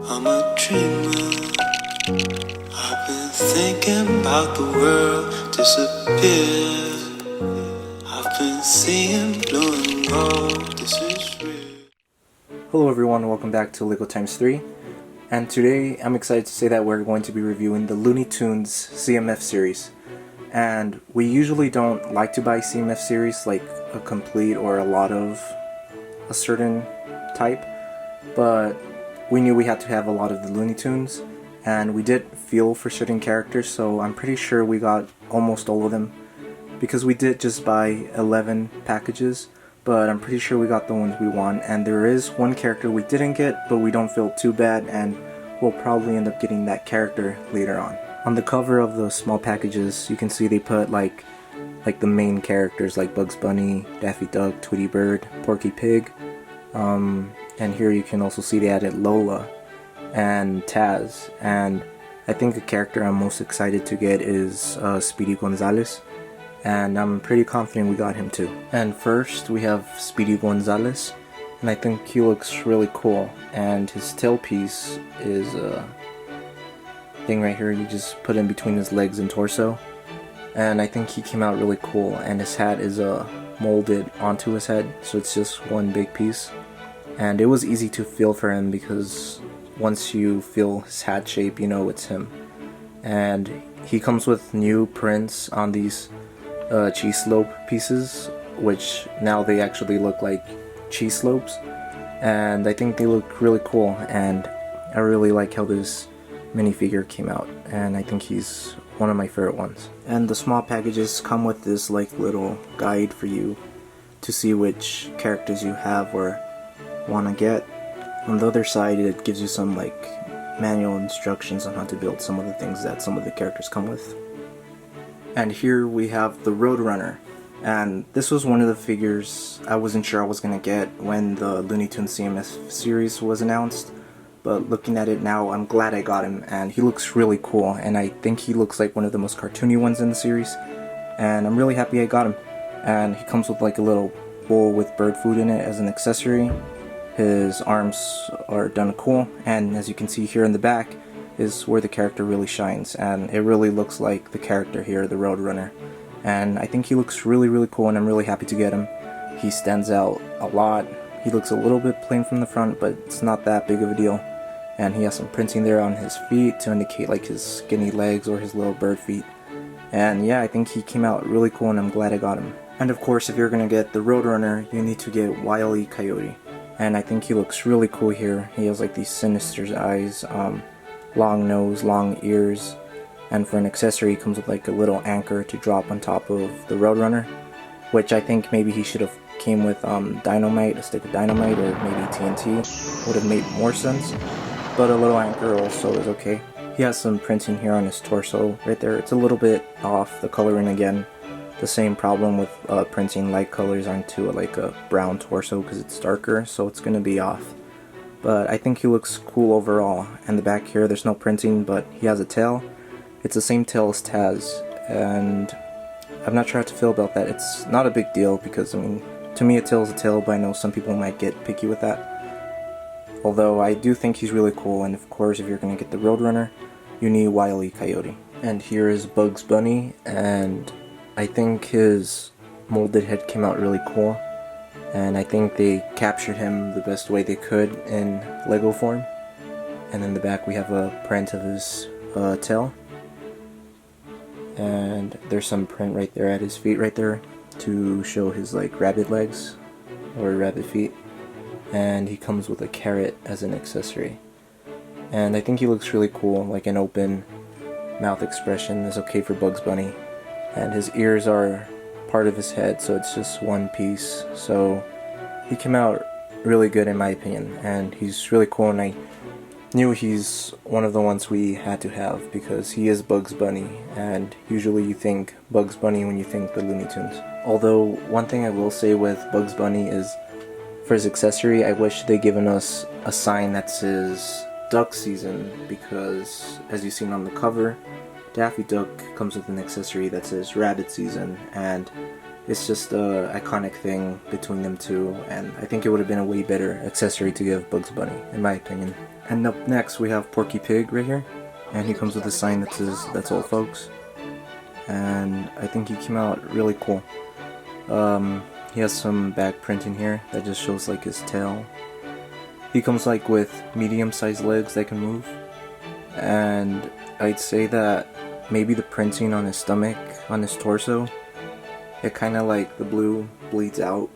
I'm a dreamer. I've been thinking about the world disappear. I've been seeing blue and gold. This is real. Hello everyone, welcome back to Lego Times 3. And today I'm excited to say that we're going to be reviewing the Looney Tunes CMF series. And we usually don't like to buy CMF series, like a complete or a lot of a certain type, but we knew we had to have a lot of the Looney Tunes, and we did feel for certain characters, so I'm pretty sure we got almost all of them, because we did just buy 11 packages, but I'm pretty sure we got the ones we want. And there is one character we didn't get, but we don't feel too bad, and we'll probably end up getting that character later on. On the cover of the small packages, you can see they put like the main characters like Bugs Bunny, Daffy Duck, Tweety Bird, Porky Pig, and here you can also see they added Lola and Taz. And I think the character I'm most excited to get is Speedy Gonzalez, and I'm pretty confident we got him too. And first we have Speedy Gonzalez, and I think he looks really cool, and his tailpiece is thing right here you just put in between his legs and torso, and I think he came out really cool. And his hat is molded onto his head, so it's just one big piece, and it was easy to feel for him because once you feel his hat shape, you know it's him. And he comes with new prints on these cheese slope pieces, which now they actually look like cheese slopes, and I think they look really cool, and I really like how this minifigure came out, and I think he's one of my favorite ones. And the small packages come with this like little guide for you to see which characters you have or want to get. On the other side, it gives you some like manual instructions on how to build some of the things that some of the characters come with. And here we have the Roadrunner, and this was one of the figures I wasn't sure I was going to get when the Looney Tunes CMF series was announced, but looking at it now, I'm glad I got him, and he looks really cool, and I think he looks like one of the most cartoony ones in the series, and I'm really happy I got him. And he comes with like a little bowl with bird food in it as an accessory. His arms are done cool, and as you can see here in the back is where the character really shines, and it really looks like the character here, the Roadrunner. And I think he looks really cool, and I'm really happy to get him. He stands out a lot. He looks a little bit plain from the front, but it's not that big of a deal. And he has some printing there on his feet to indicate like his skinny legs or his little bird feet. And yeah, I think he came out really cool, and I'm glad I got him. And of course, if you're gonna get the Roadrunner, you need to get Wile E. Coyote. And I think he looks really cool here. He has like these sinister eyes, long nose, long ears, and for an accessory he comes with like a little anchor to drop on top of the Roadrunner, which I think maybe he should have came with dynamite, a stick of dynamite, or maybe TNT would have made more sense, but a little anchor also is okay. He has some printing here on his torso right there. It's a little bit off, the coloring again, the same problem with printing light colors onto like a brown torso because it's darker, so it's gonna be off. But I think he looks cool overall. And the back here, there's no printing, but he has a tail. It's the same tail as Taz, and I'm not sure how to feel about that. It's not a big deal because, I mean, to me a tail is a tail, but I know some people might get picky with that. Although I do think he's really cool, and of course if you're going to get the Roadrunner, you need Wile E. Coyote. And here is Bugs Bunny, and I think his molded head came out really cool. And I think they captured him the best way they could in Lego form. And in the back we have a print of his tail. And there's some print right there at his feet right there to show his like rabbit legs or rabbit feet. And he comes with a carrot as an accessory. And I think he looks really cool, like an open mouth expression is okay for Bugs Bunny. And his ears are part of his head, so it's just one piece. So he came out really good in my opinion, and he's really cool, and I knew he's one of the ones we had to have because he is Bugs Bunny, and usually you think Bugs Bunny when you think the Looney Tunes. Although one thing I will say with Bugs Bunny is for his accessory, I wish they'd given us a sign that says duck season, because as you've seen on the cover, Daffy Duck comes with an accessory that says rabbit season, and It's just a iconic thing between them two, and I think it would have been a way better accessory to give Bugs Bunny, in my opinion. And up next we have Porky Pig right here, and he comes with a sign that says, "That's all folks." And I think he came out really cool. He has some back printing here that just shows like his tail. He comes like with medium-sized legs that can move, and I'd say that maybe the printing on his stomach, on his torso, it kind of like the blue bleeds out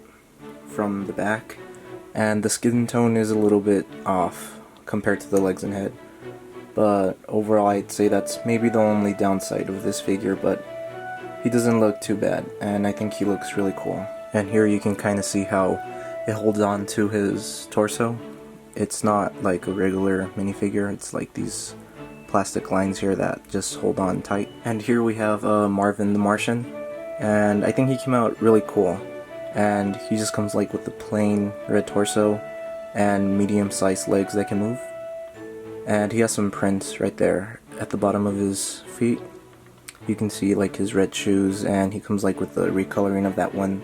from the back, and the skin tone is a little bit off compared to the legs and head. But overall I'd say that's maybe the only downside of this figure, but he doesn't look too bad, and I think he looks really cool. And here you can kind of see how it holds on to his torso. It's not like a regular minifigure, it's like these plastic lines here that just hold on tight. And here we have Marvin the Martian, and I think he came out really cool. And he just comes like with the plain red torso and medium-sized legs that can move. And he has some prints right there at the bottom of his feet. You can see like his red shoes, and he comes like with the recoloring of that one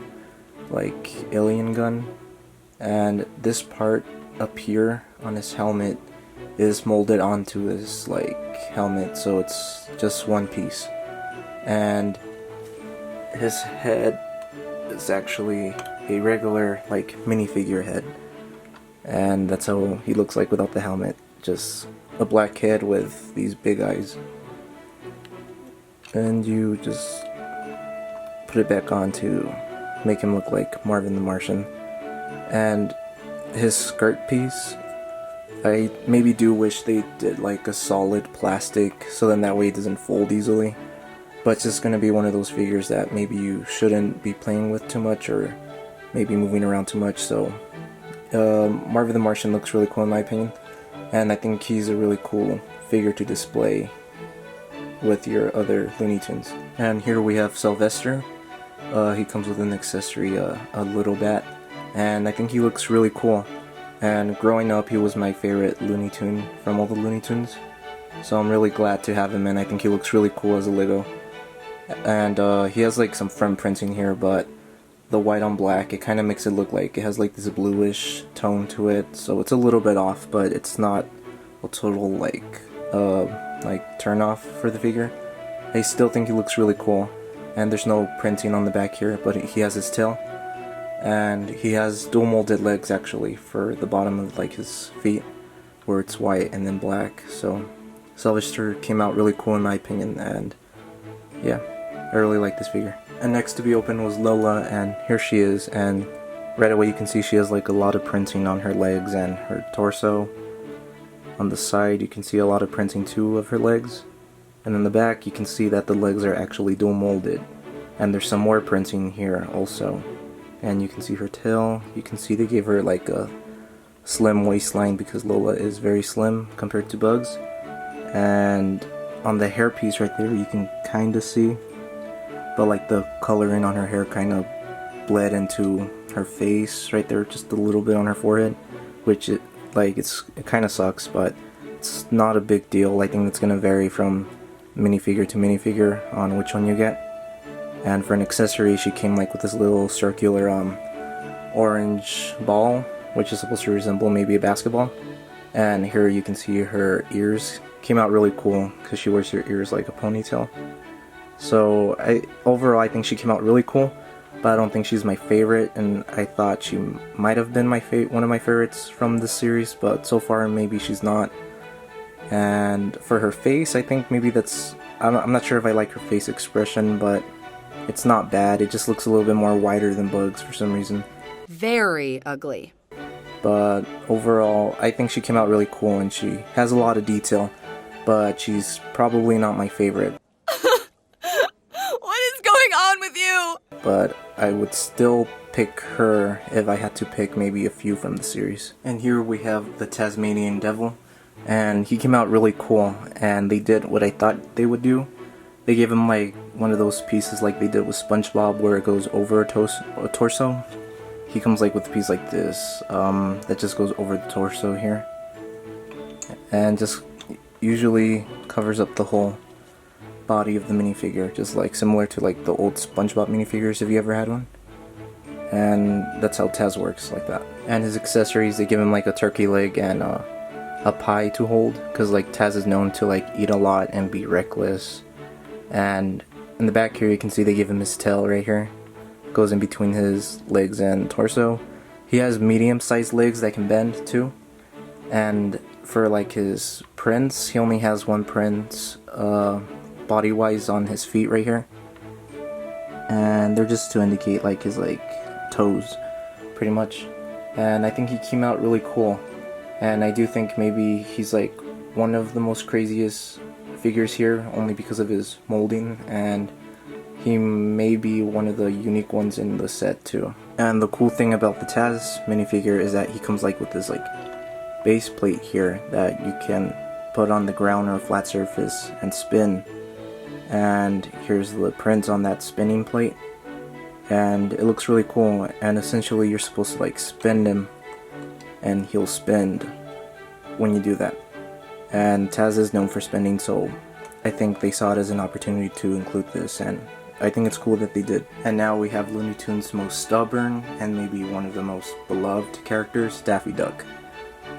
like alien gun. And this part up here on his helmet is molded onto his like helmet, so it's just one piece. And his head is actually a regular like minifigure head, and that's how he looks like without the helmet, just a black head with these big eyes. And you just put it back on to make him look like Marvin the Martian. And his skirt piece, I maybe do wish they did like a solid plastic, so then that way it doesn't fold easily. But it's just going to be one of those figures that maybe you shouldn't be playing with too much, or maybe moving around too much. So Marvin the Martian looks really cool in my opinion, and I think he's a really cool figure to display with your other Looney Tunes. And here we have Silverster. He comes with an accessory, a little bat, and I think he looks really cool. And growing up, he was my favorite Looney Tune from all the Looney Tunes, so I'm really glad to have him, and I think he looks really cool as a Lego. And he has like some front printing here, but the white on black, it kind of makes it look like it has like this bluish tone to it, so it's a little bit off, but it's not a total like turn off for the figure. I still think he looks really cool. And there's no printing on the back here, but he has his tail, and he has dual molded legs actually for the bottom of like his feet, where it's white and then black. So Silverster came out really cool in my opinion, and yeah, I really like this figure. And next to be opened was Lola, and here she is, and right away you can see she has like a lot of printing on her legs and her torso. On the side you can see a lot of printing too of her legs. And in the back you can see that the legs are actually dual molded, and there's some more printing here also. And you can see her tail. You can see they gave her like a slim waistline because Lola is very slim compared to Bugs. And on the hair piece right there you can kind of see, but like the coloring on her hair kind of bled into her face right there, just a little bit on her forehead, which it kind of sucks, but it's not a big deal. I think it's gonna vary from minifigure to minifigure on which one you get. And for an accessory, she came like with this little circular orange ball, which is supposed to resemble maybe a basketball. And here you can see her ears came out really cool because she wears her ears like a ponytail. So overall I think she came out really cool, but I don't think she's my favorite, and I thought she might have been one of my favorites from this series, but so far maybe she's not. And for her face, I think maybe I'm not sure if I like her face expression, but it's not bad. It just looks a little bit more wider than Bugs for some reason. Very ugly. But overall, I think she came out really cool, and she has a lot of detail, but she's probably not my favorite. What is going on with you? But I would still pick her if I had to pick maybe a few from the series. And here we have the Tasmanian Devil. And he came out really cool, and they did what I thought they would do. They gave him like one of those pieces like they did with SpongeBob, where it goes over a torso. He comes like with a piece like this that just goes over the torso here, and just usually covers up the whole body of the minifigure, just like similar to like the old SpongeBob minifigures if you ever had one. And that's how Taz works, like that. And his accessories, they give him like a turkey leg and a pie to hold, because like Taz is known to like eat a lot and be reckless. And in the back here you can see they give him his tail right here, goes in between his legs and torso. He has medium-sized legs that can bend too. And for like his prints, he only has one print body wise on his feet right here, and they're just to indicate like his like toes pretty much. And I think he came out really cool, and I do think maybe he's like one of the most craziest figures here, only because of his molding, and he may be one of the unique ones in the set too. And the cool thing about the Taz minifigure is that he comes like with this like base plate here that you can put on the ground or a flat surface and spin. And here's the print on that spinning plate, and it looks really cool. And essentially you're supposed to like spin him and he'll spin when you do that. And Taz is known for spinning, so I think they saw it as an opportunity to include this, and I think it's cool that they did. And now we have Looney Tunes' most stubborn and maybe one of the most beloved characters, Daffy Duck.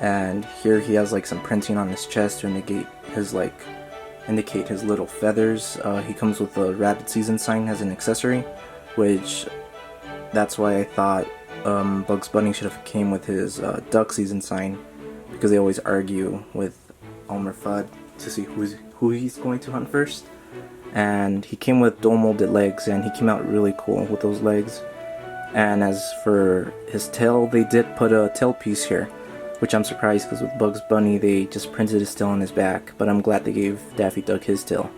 And here he has like some printing on his chest to indicate his little feathers. He comes with a rabbit season sign as an accessory, which that's why I thought Bugs Bunny should have came with his duck season sign, because they always argue with Elmer Fudd to see who he's going to hunt first. And he came with dual molded legs, and he came out really cool with those legs. And as for his tail, they did put a tail piece here, which I'm surprised, because with Bugs Bunny they just printed his tail on his back, but I'm glad they gave Daffy Duck his tail.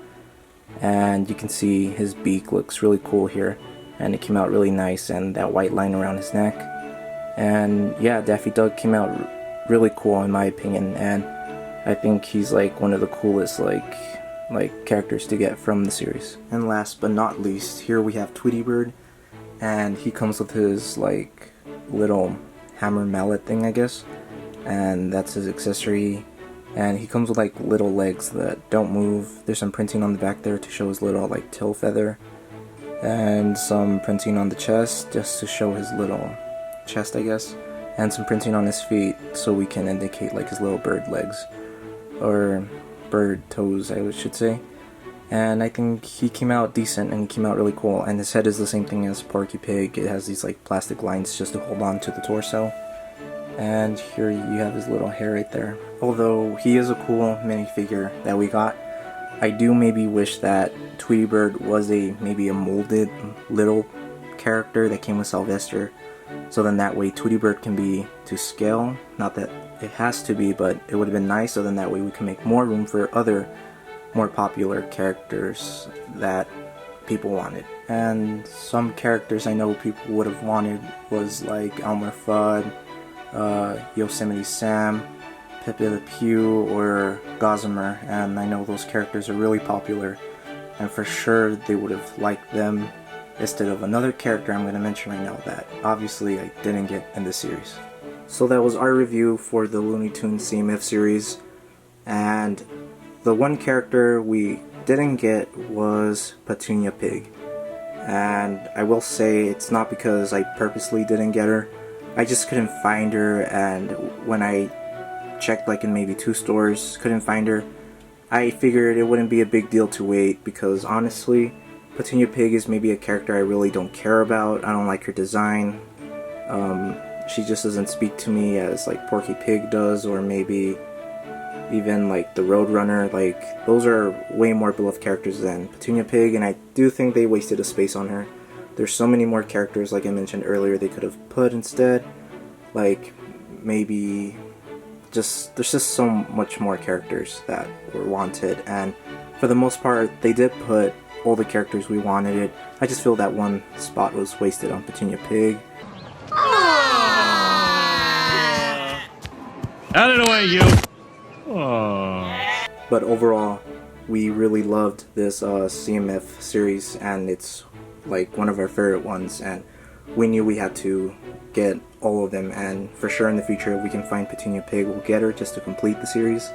And you can see his beak looks really cool here, and it came out really nice, and that white line around his neck. And yeah, Daffy Duck came out really cool in my opinion, and I think he's like one of the coolest like characters to get from the series. And last but not least, here we have Tweety Bird, and he comes with his like little hammer mallet thing, I guess, and that's his accessory. And he comes with like little legs that don't move. There's some printing on the back there to show his little like tail feather, and some printing on the chest just to show his little chest, I guess, and some printing on his feet so we can indicate like his little bird legs, or bird toes I should say. And I think he came out decent, and he came out really cool. And his head is the same thing as Porky Pig. It has these like plastic lines just to hold on to the torso. And here you have his little hair right there. Although he is a cool minifigure that we got, I do maybe wish that Tweety Bird was maybe a molded little character that came with Sylvester, so then that way Tweety Bird can be to scale. Not that it has to be, but it would have been nice, so then that way we can make more room for other more popular characters that people wanted. And some characters I know people would have wanted was like Elmer Fudd, Yosemite Sam, Pepe Le Pew, or Gossamer, and I know those characters are really popular, and for sure they would have liked them instead of another character I'm going to mention right now that obviously I didn't get in this series. So that was our review for the Looney Tunes CMF series, and the one character we didn't get was Petunia Pig. And I will say it's not because I purposely didn't get her, I just couldn't find her, and when I checked like in maybe 2 stores, couldn't find her. I figured it wouldn't be a big deal to wait, because honestly, Petunia Pig is maybe a character I really don't care about. I don't like her design. She just doesn't speak to me as like Porky Pig does, or maybe even like the Roadrunner. Like, those are way more beloved characters than Petunia Pig, and I do think they wasted a space on her. There's so many more characters, like I mentioned earlier, they could have put instead. Like, maybe there's just so much more characters that were wanted, and for the most part they did put all the characters we wanted it. I just feel that one spot was wasted on Petunia Pig. Out of the way, you! But overall, we really loved this CMF series, and it's like one of our favorite ones, and we knew we had to get all of them, and for sure in the future if we can find Petunia Pig, we'll get her just to complete the series.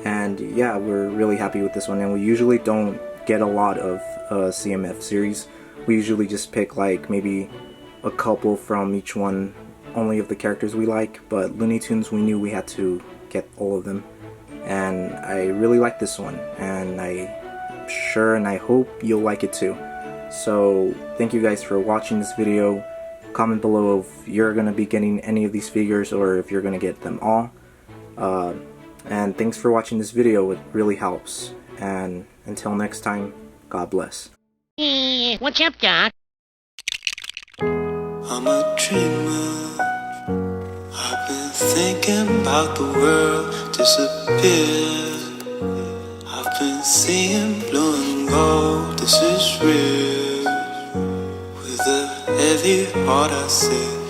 And yeah, we're really happy with this one, and we usually don't get a lot of CMF series. We usually just pick like maybe a couple from each one, only of the characters we like, but Looney Tunes, we knew we had to get all of them. And I really like this one, and I'm sure and I hope you'll like it too. So thank you guys for watching this video. Comment below if you're gonna be getting any of these figures or if you're gonna get them all. And thanks for watching this video, it really helps. And until next time, God bless. Hey, what's up, Doc? I'm a dreamer. I've been thinking about the world disappear. I've been seeing blue and gold, this is real. With a heavy heart I say